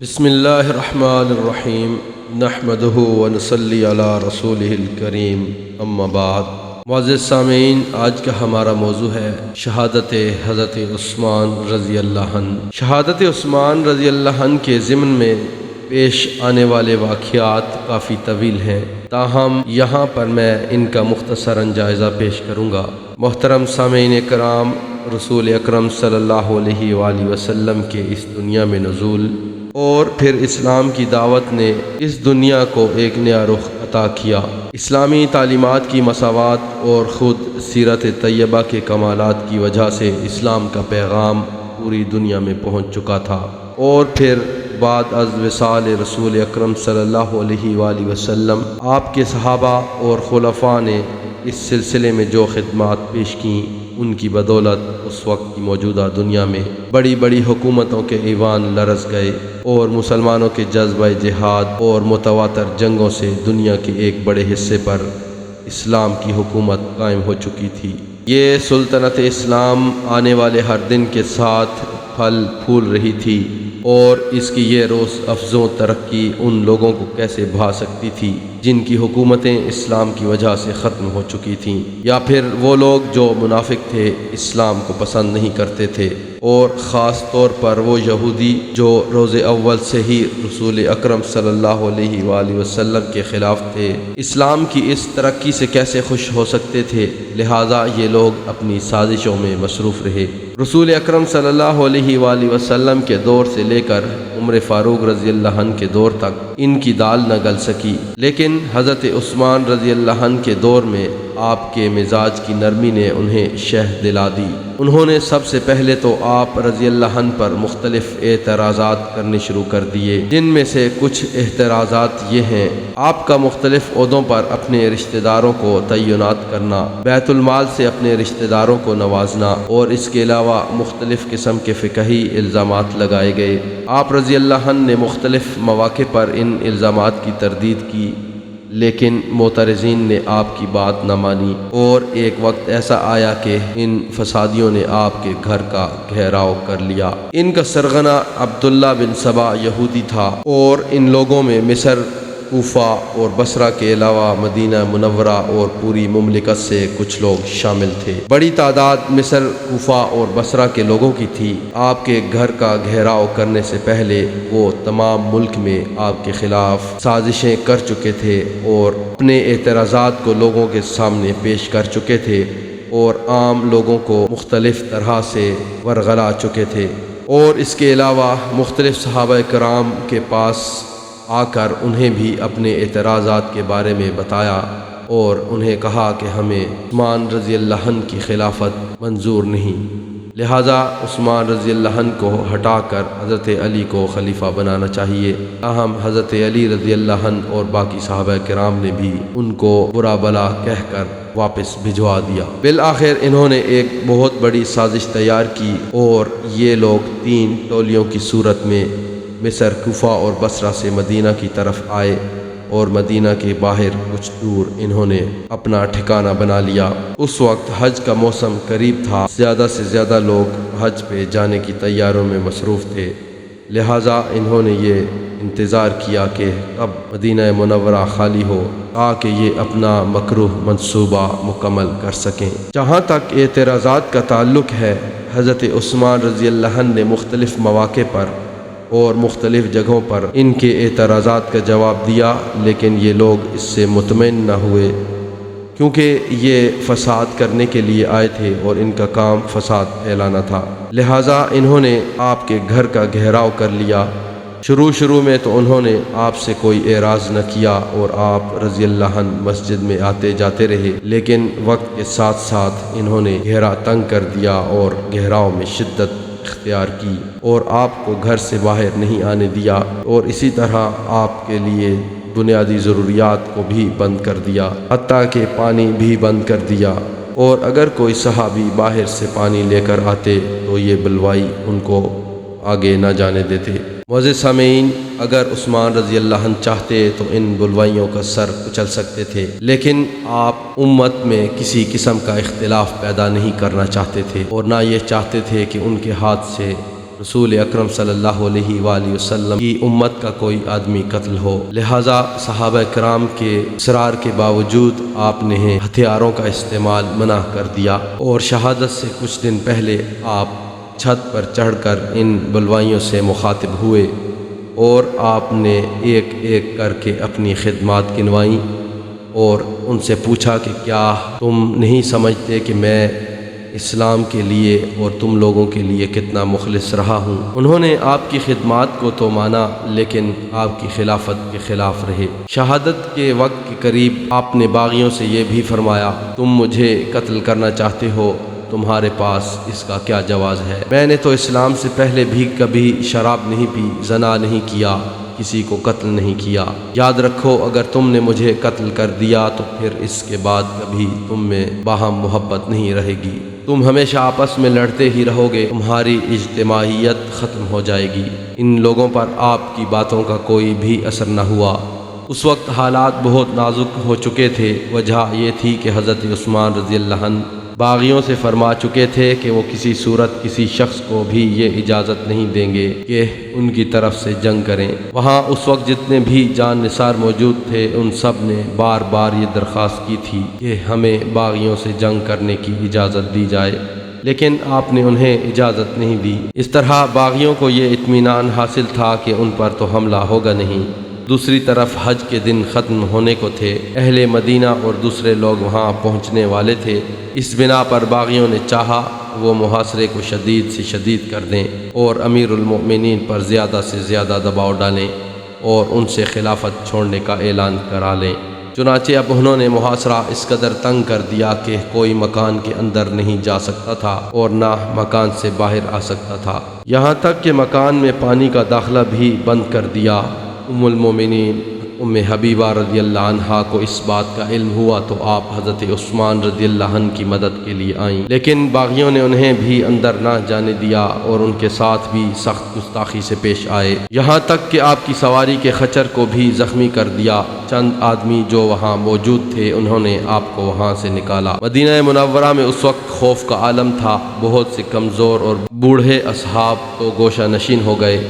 بسم اللہ الرحمن الرحیم نحمدہ ونصلی علی رسولہ الکریم اما بعد۔ معزز سامعین، آج کا ہمارا موضوع ہے شہادت حضرت عثمان رضی اللہ عنہ۔ شہادت عثمان رضی اللہ عنہ کے ضمن میں پیش آنے والے واقعات کافی طویل ہیں، تاہم یہاں پر میں ان کا مختصراً جائزہ پیش کروں گا۔ محترم سامعین کرام، رسول اکرم صلی اللہ علیہ وآلہ وسلم کے اس دنیا میں نزول اور پھر اسلام کی دعوت نے اس دنیا کو ایک نیا رخ عطا کیا۔ اسلامی تعلیمات کی مساوات اور خود سیرت طیبہ کے کمالات کی وجہ سے اسلام کا پیغام پوری دنیا میں پہنچ چکا تھا، اور پھر بعد از وصال رسول اکرم صلی اللہ علیہ وآلہ وسلم آپ کے صحابہ اور خلفاء نے اس سلسلے میں جو خدمات پیش کیں، ان کی بدولت اس وقت کی موجودہ دنیا میں بڑی بڑی حکومتوں کے ایوان لرز گئے، اور مسلمانوں کے جذبہ جہاد اور متواتر جنگوں سے دنیا کے ایک بڑے حصے پر اسلام کی حکومت قائم ہو چکی تھی۔ یہ سلطنت اسلام آنے والے ہر دن کے ساتھ پھل پھول رہی تھی، اور اس کی یہ روز افزوں ترقی ان لوگوں کو کیسے بھا سکتی تھی جن کی حکومتیں اسلام کی وجہ سے ختم ہو چکی تھیں، یا پھر وہ لوگ جو منافق تھے، اسلام کو پسند نہیں کرتے تھے، اور خاص طور پر وہ یہودی جو روز اول سے ہی رسول اکرم صلی اللہ علیہ وآلہ وسلم کے خلاف تھے، اسلام کی اس ترقی سے کیسے خوش ہو سکتے تھے؟ لہٰذا یہ لوگ اپنی سازشوں میں مصروف رہے۔ رسول اکرم صلی اللہ علیہ وآلہ وسلم کے دور سے لے کر عمر فاروق رضی اللہ عنہ کے دور تک ان کی دال نہ گل سکی، لیکن حضرت عثمان رضی اللہ عنہ کے دور میں آپ کے مزاج کی نرمی نے انہیں شہ دلا دی۔ انہوں نے سب سے پہلے تو آپ رضی اللہ عنہ پر مختلف اعتراضات کرنے شروع کر دیے، جن میں سے کچھ اعتراضات یہ ہیں: آپ کا مختلف عہدوں پر اپنے رشتہ داروں کو تعینات کرنا، بیت المال سے اپنے رشتہ داروں کو نوازنا، اور اس کے علاوہ مختلف قسم کے فقہی الزامات لگائے گئے۔ آپ رضی اللہ عنہ نے مختلف مواقع پر ان الزامات کی تردید کی، لیکن معترضین نے آپ کی بات نہ مانی، اور ایک وقت ایسا آیا کہ ان فسادیوں نے آپ کے گھر کا گھیراؤ کر لیا۔ ان کا سرغنہ عبداللہ بن سبا یہودی تھا، اور ان لوگوں میں مصر، کوفہ اور بصرہ کے علاوہ مدینہ منورہ اور پوری مملکت سے کچھ لوگ شامل تھے۔ بڑی تعداد مصر، کوفہ اور بصرہ کے لوگوں کی تھی۔ آپ کے گھر کا گھیراؤ کرنے سے پہلے وہ تمام ملک میں آپ کے خلاف سازشیں کر چکے تھے، اور اپنے اعتراضات کو لوگوں کے سامنے پیش کر چکے تھے، اور عام لوگوں کو مختلف طرح سے ورغلا چکے تھے، اور اس کے علاوہ مختلف صحابہ کرام کے پاس آ کر انہیں بھی اپنے اعتراضات کے بارے میں بتایا، اور انہیں کہا کہ ہمیں عثمان رضی اللہ عنہ کی خلافت منظور نہیں، لہٰذا عثمان رضی اللہ عنہ کو ہٹا کر حضرت علی کو خلیفہ بنانا چاہیے۔ تاہم حضرت علی رضی اللہ عنہ اور باقی صحابہ کرام نے بھی ان کو برا بلا کہہ کر واپس بھجوا دیا۔ بالآخر انہوں نے ایک بہت بڑی سازش تیار کی، اور یہ لوگ 3 ٹولیوں کی صورت میں مصر، کوفہ اور بصرہ سے مدینہ کی طرف آئے، اور مدینہ کے باہر کچھ دور انہوں نے اپنا ٹھکانہ بنا لیا۔ اس وقت حج کا موسم قریب تھا، زیادہ سے زیادہ لوگ حج پہ جانے کی تیاریوں میں مصروف تھے، لہٰذا انہوں نے یہ انتظار کیا کہ کب مدینہ منورہ خالی ہو تاکہ یہ اپنا مکروہ منصوبہ مکمل کر سکیں۔ جہاں تک اعتراضات کا تعلق ہے، حضرت عثمان رضی اللہ عنہ نے مختلف مواقع پر اور مختلف جگہوں پر ان کے اعتراضات کا جواب دیا، لیکن یہ لوگ اس سے مطمئن نہ ہوئے، کیونکہ یہ فساد کرنے کے لیے آئے تھے اور ان کا کام فساد پھیلانا تھا، لہٰذا انہوں نے آپ کے گھر کا گھیراؤ کر لیا۔ شروع میں تو انہوں نے آپ سے کوئی اعراض نہ کیا، اور آپ رضی اللہ عنہ مسجد میں آتے جاتے رہے، لیکن وقت کے ساتھ ساتھ انہوں نے گھیرا تنگ کر دیا اور گھیراؤ میں شدت اختیار کی، اور آپ کو گھر سے باہر نہیں آنے دیا، اور اسی طرح آپ کے لیے بنیادی ضروریات کو بھی بند کر دیا، حتیٰ کہ پانی بھی بند کر دیا، اور اگر کوئی صحابی باہر سے پانی لے کر آتے تو یہ بلوائی ان کو آگے نہ جانے دیتے۔ معزز سامعین، اگر عثمان رضی اللہ عنہ چاہتے تو ان بلوائیوں کا سر کچل سکتے تھے، لیکن آپ امت میں کسی قسم کا اختلاف پیدا نہیں کرنا چاہتے تھے، اور نہ یہ چاہتے تھے کہ ان کے ہاتھ سے رسول اکرم صلی اللہ علیہ وآلہ وسلم کی امت کا کوئی آدمی قتل ہو۔ لہٰذا صحابہ کرام کے اصرار کے باوجود آپ نے ہتھیاروں کا استعمال منع کر دیا، اور شہادت سے کچھ دن پہلے آپ چھت پر چڑھ کر ان بلوائیوں سے مخاطب ہوئے، اور آپ نے ایک ایک کر کے اپنی خدمات گنوائیں اور ان سے پوچھا کہ کیا تم نہیں سمجھتے کہ میں اسلام کے لیے اور تم لوگوں کے لیے کتنا مخلص رہا ہوں؟ انہوں نے آپ کی خدمات کو تو مانا، لیکن آپ کی خلافت کے خلاف رہے۔ شہادت کے وقت کے قریب آپ نے باغیوں سے یہ بھی فرمایا، تم مجھے قتل کرنا چاہتے ہو، تمہارے پاس اس کا کیا جواز ہے؟ میں نے تو اسلام سے پہلے بھی کبھی شراب نہیں پی، زنا نہیں کیا، کسی کو قتل نہیں کیا۔ یاد رکھو، اگر تم نے مجھے قتل کر دیا تو پھر اس کے بعد کبھی تم میں باہم محبت نہیں رہے گی، تم ہمیشہ آپس میں لڑتے ہی رہو گے، تمہاری اجتماعیت ختم ہو جائے گی۔ ان لوگوں پر آپ کی باتوں کا کوئی بھی اثر نہ ہوا۔ اس وقت حالات بہت نازک ہو چکے تھے۔ وجہ یہ تھی کہ حضرت عثمان رضی اللہ عنہ باغیوں سے فرما چکے تھے کہ وہ کسی صورت کسی شخص کو بھی یہ اجازت نہیں دیں گے کہ ان کی طرف سے جنگ کریں۔ وہاں اس وقت جتنے بھی جان نثار موجود تھے، ان سب نے بار بار یہ درخواست کی تھی کہ ہمیں باغیوں سے جنگ کرنے کی اجازت دی جائے، لیکن آپ نے انہیں اجازت نہیں دی۔ اس طرح باغیوں کو یہ اطمینان حاصل تھا کہ ان پر تو حملہ ہوگا نہیں۔ دوسری طرف حج کے دن ختم ہونے کو تھے، اہل مدینہ اور دوسرے لوگ وہاں پہنچنے والے تھے۔ اس بنا پر باغیوں نے چاہا وہ محاصرے کو شدید سے شدید کر دیں اور امیر المؤمنین پر زیادہ سے زیادہ دباؤ ڈالیں اور ان سے خلافت چھوڑنے کا اعلان کرا لیں۔ چنانچہ اب انہوں نے محاصرہ اس قدر تنگ کر دیا کہ کوئی مکان کے اندر نہیں جا سکتا تھا اور نہ مکان سے باہر آ سکتا تھا، یہاں تک کہ مکان میں پانی کا داخلہ بھی بند کر دیا۔ ام المومنین ام حبیبہ رضی اللہ عنہا کو اس بات کا علم ہوا تو آپ حضرت عثمان رضی اللہ عنہ کی مدد کے لیے آئیں، لیکن باغیوں نے انہیں بھی اندر نہ جانے دیا اور ان کے ساتھ بھی سخت گستاخی سے پیش آئے، یہاں تک کہ آپ کی سواری کے خچر کو بھی زخمی کر دیا۔ چند آدمی جو وہاں موجود تھے انہوں نے آپ کو وہاں سے نکالا۔ مدینہ منورہ میں اس وقت خوف کا عالم تھا، بہت سے کمزور اور بوڑھے اصحاب تو گوشہ نشین ہو گئے،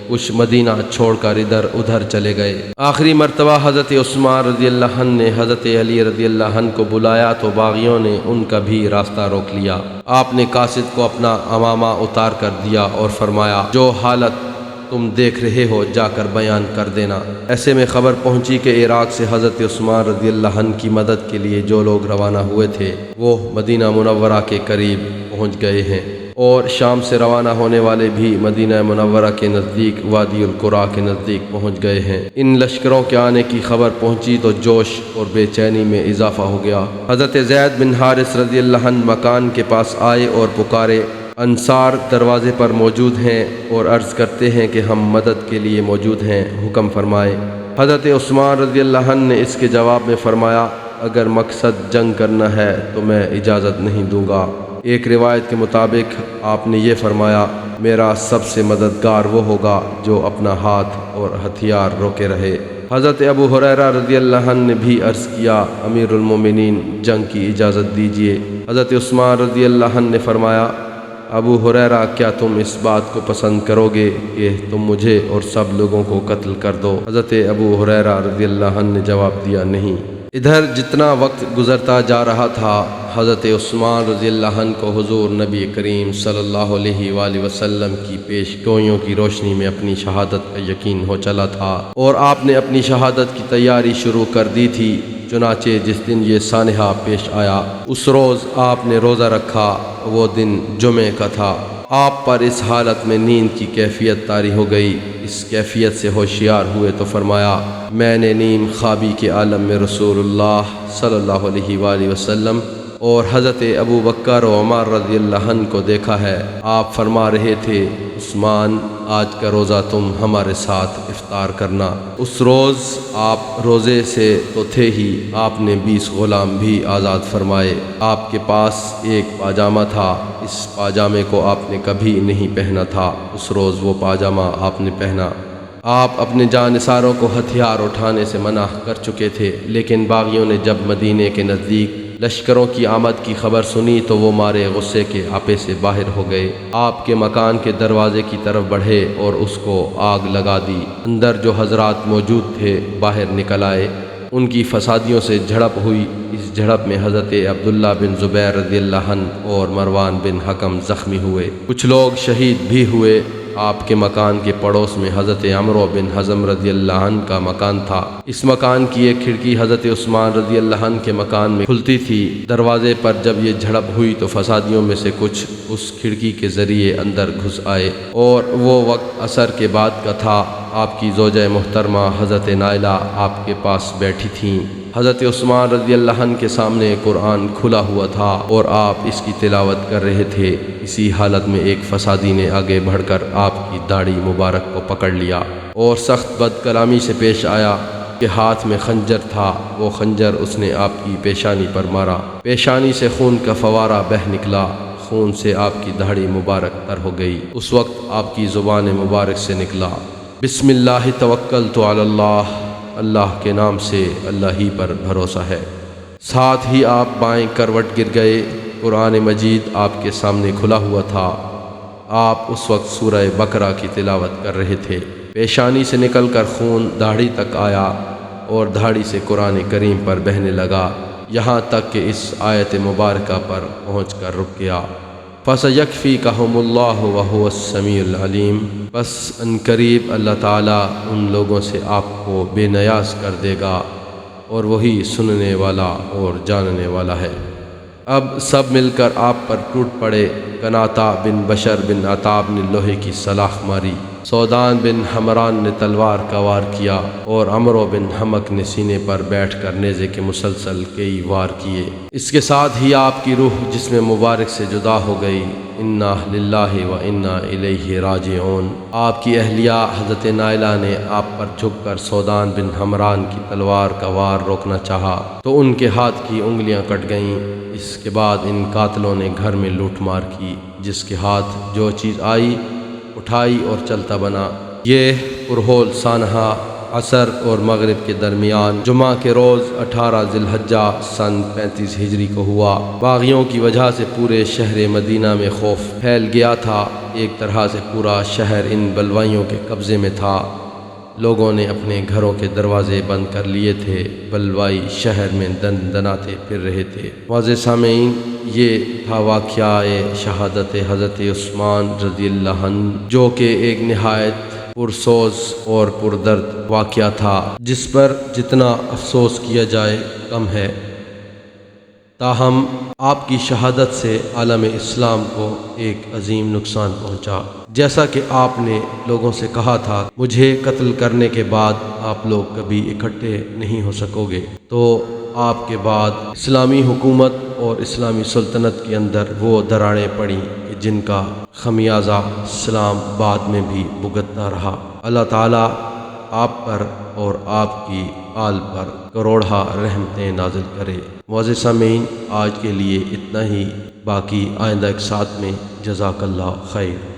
کچھ مدینہ چھوڑ کر ادھر ادھر چلے گئے۔ آخری مرتبہ حضرت عثمان رضی اللہ عنہ نے حضرت علی رضی اللہ عنہ کو بلایا تو باغیوں نے ان کا بھی راستہ روک لیا۔ آپ نے قاصد کو اپنا عمامہ اتار کر دیا اور فرمایا، جو حالت تم دیکھ رہے ہو جا کر بیان کر دینا۔ ایسے میں خبر پہنچی کہ عراق سے حضرت عثمان رضی اللہ عنہ کی مدد کے لیے جو لوگ روانہ ہوئے تھے وہ مدینہ منورہ کے قریب پہنچ گئے ہیں، اور شام سے روانہ ہونے والے بھی مدینہ منورہ کے نزدیک وادی القرا کے نزدیک پہنچ گئے ہیں۔ ان لشکروں کے آنے کی خبر پہنچی تو جوش اور بے چینی میں اضافہ ہو گیا۔ حضرت زید بن حارث رضی اللہ عنہ مکان کے پاس آئے اور پکارے، انصار دروازے پر موجود ہیں اور عرض کرتے ہیں کہ ہم مدد کے لیے موجود ہیں، حکم فرمائے۔ حضرت عثمان رضی اللہ عنہ نے اس کے جواب میں فرمایا، اگر مقصد جنگ کرنا ہے تو میں اجازت نہیں دوں گا۔ ایک روایت کے مطابق آپ نے یہ فرمایا، میرا سب سے مددگار وہ ہوگا جو اپنا ہاتھ اور ہتھیار روکے رہے۔ حضرت ابو ہریرہ رضی اللہ عنہ نے بھی عرض کیا، امیر المومنین جنگ کی اجازت دیجیے۔ حضرت عثمان رضی اللہ عنہ نے فرمایا، ابو ہریرہ کیا تم اس بات کو پسند کرو گے کہ تم مجھے اور سب لوگوں کو قتل کر دو؟ حضرت ابو ہریرہ رضی اللہ عنہ نے جواب دیا، نہیں۔ ادھر جتنا وقت گزرتا جا رہا تھا، حضرت عثمان رضی اللہ عنہ کو حضور نبی کریم صلی اللہ علیہ وآلہ وسلم کی پیش گوئیوں کی روشنی میں اپنی شہادت کا یقین ہو چلا تھا، اور آپ نے اپنی شہادت کی تیاری شروع کر دی تھی۔ چنانچہ جس دن یہ سانحہ پیش آیا، اس روز آپ نے روزہ رکھا، وہ دن جمعے کا تھا۔ آپ پر اس حالت میں نیند کی کیفیت طاری ہو گئی۔ اس کیفیت سے ہوشیار ہوئے تو فرمایا، میں نے نیم خوابی کے عالم میں رسول اللہ صلی اللہ علیہ وآلہ وسلم اور حضرت ابو بکر و عمر رضی اللہ عنہ کو دیکھا ہے۔ آپ فرما رہے تھے، عثمان آج کا روزہ تم ہمارے ساتھ افطار کرنا۔ اس روز آپ روزے سے تو تھے ہی، آپ نے 20 غلام بھی آزاد فرمائے۔ آپ کے پاس ایک پاجامہ تھا، اس پاجامے کو آپ نے کبھی نہیں پہنا تھا، اس روز وہ پاجامہ آپ نے پہنا۔ آپ اپنے جانثاروں کو ہتھیار اٹھانے سے منع کر چکے تھے، لیکن باغیوں نے جب مدینے کے نزدیک لشکروں کی آمد کی خبر سنی تو وہ مارے غصے کے آپے سے باہر ہو گئے، آپ کے مکان کے دروازے کی طرف بڑھے اور اس کو آگ لگا دی۔ اندر جو حضرات موجود تھے باہر نکل آئے، ان کی فسادیوں سے جھڑپ ہوئی۔ اس جھڑپ میں حضرت عبداللہ بن زبیر رضی اللہ عنہ اور مروان بن حکم زخمی ہوئے، کچھ لوگ شہید بھی ہوئے۔ آپ کے مکان کے پڑوس میں حضرت عمرو بن حزم رضی اللہ عنہ کا مکان تھا۔ اس مکان کی ایک کھڑکی حضرت عثمان رضی اللہ عنہ کے مکان میں کھلتی تھی۔ دروازے پر جب یہ جھڑپ ہوئی تو فسادیوں میں سے کچھ اس کھڑکی کے ذریعے اندر گھس آئے، اور وہ وقت عصر کے بعد کا تھا۔ آپ کی زوجہ محترمہ حضرت نائلہ آپ کے پاس بیٹھی تھیں۔ حضرت عثمان رضی اللہ عنہ کے سامنے قرآن کھلا ہوا تھا اور آپ اس کی تلاوت کر رہے تھے۔ اسی حالت میں ایک فسادی نے آگے بڑھ کر آپ کی داڑھی مبارک کو پکڑ لیا اور سخت بد کلامی سے پیش آیا کہ ہاتھ میں خنجر تھا۔ وہ خنجر اس نے آپ کی پیشانی پر مارا، پیشانی سے خون کا فوارہ بہہ نکلا، خون سے آپ کی داڑھی مبارک تر ہو گئی۔ اس وقت آپ کی زبان مبارک سے نکلا، بسم اللہ توکلت علی اللہ، اللہ کے نام سے، اللہ ہی پر بھروسہ ہے۔ ساتھ ہی آپ بائیں کروٹ گر گئے۔ قرآن مجید آپ کے سامنے کھلا ہوا تھا۔ آپ اس وقت سورہ بقرہ کی تلاوت کر رہے تھے۔ پیشانی سے نکل کر خون داڑھی تک آیا اور داڑھی سے قرآن کریم پر بہنے لگا، یہاں تک کہ اس آیت مبارکہ پر پہنچ کر رک گیا، فَسَيَكْفِيكَهُمُ اللَّهُ وَهُوَ السَّمِيعُ الْعَلِيمُ۔ بس ان قریب اللہ تعالیٰ ان لوگوں سے آپ کو بے نیاز کر دے گا اور وہی سننے والا اور جاننے والا ہے۔ اب سب مل کر آپ پر ٹوٹ پڑے۔ کناتا بن بشر بن عطاب نے لوہے کی سلاخ ماری، سودان بن حمران نے تلوار کا وار کیا اور عمرو بن حمک نے سینے پر بیٹھ کر نیزے کے مسلسل کئی وار کیے۔ اس کے ساتھ ہی آپ کی روح جسم مبارک سے جدا ہو گئی۔ انا للہ و انا الیہ راجعون۔ آپ کی اہلیہ حضرت نائلہ نے آپ پر جھک کر سودان بن حمران کی تلوار کا وار روکنا چاہا تو ان کے ہاتھ کی انگلیاں کٹ گئیں۔ اس کے بعد ان قاتلوں نے گھر میں لوٹ مار کی، جس کے ہاتھ جو چیز آئی اٹھائی اور چلتا بنا۔ یہ پرہول سانحہ عصر اور مغرب کے درمیان جمعہ کے روز 18 ذی الحجہ سن 35 ہجری کو ہوا۔ باغیوں کی وجہ سے پورے شہر مدینہ میں خوف پھیل گیا تھا۔ ایک طرح سے پورا شہر ان بلوائیوں کے قبضے میں تھا۔ لوگوں نے اپنے گھروں کے دروازے بند کر لیے تھے، بلوائی شہر میں دن دناتے پھر رہے تھے۔ معزز سامعین، یہ تھا واقعہ شہادت حضرت عثمان رضی اللہ عنہ، جو کہ ایک نہایت پرسوز اور پردرد واقعہ تھا، جس پر جتنا افسوس کیا جائے کم ہے۔ تاہم آپ کی شہادت سے عالم اسلام کو ایک عظیم نقصان پہنچا۔ جیسا کہ آپ نے لوگوں سے کہا تھا، مجھے قتل کرنے کے بعد آپ لوگ کبھی اکٹھے نہیں ہو سکو گے، تو آپ کے بعد اسلامی حکومت اور اسلامی سلطنت کے اندر وہ دراڑیں پڑیں کہ جن کا خمیازہ اسلام بعد میں بھی بھگتتا رہا۔ اللہ تعالیٰ آپ پر اور آپ کی آل پر کروڑہ رحمتیں نازل کرے۔ معزز سامعین، آج کے لیے اتنا ہی، باقی آئندہ ایک ساتھ میں۔ جزاک اللہ خیر۔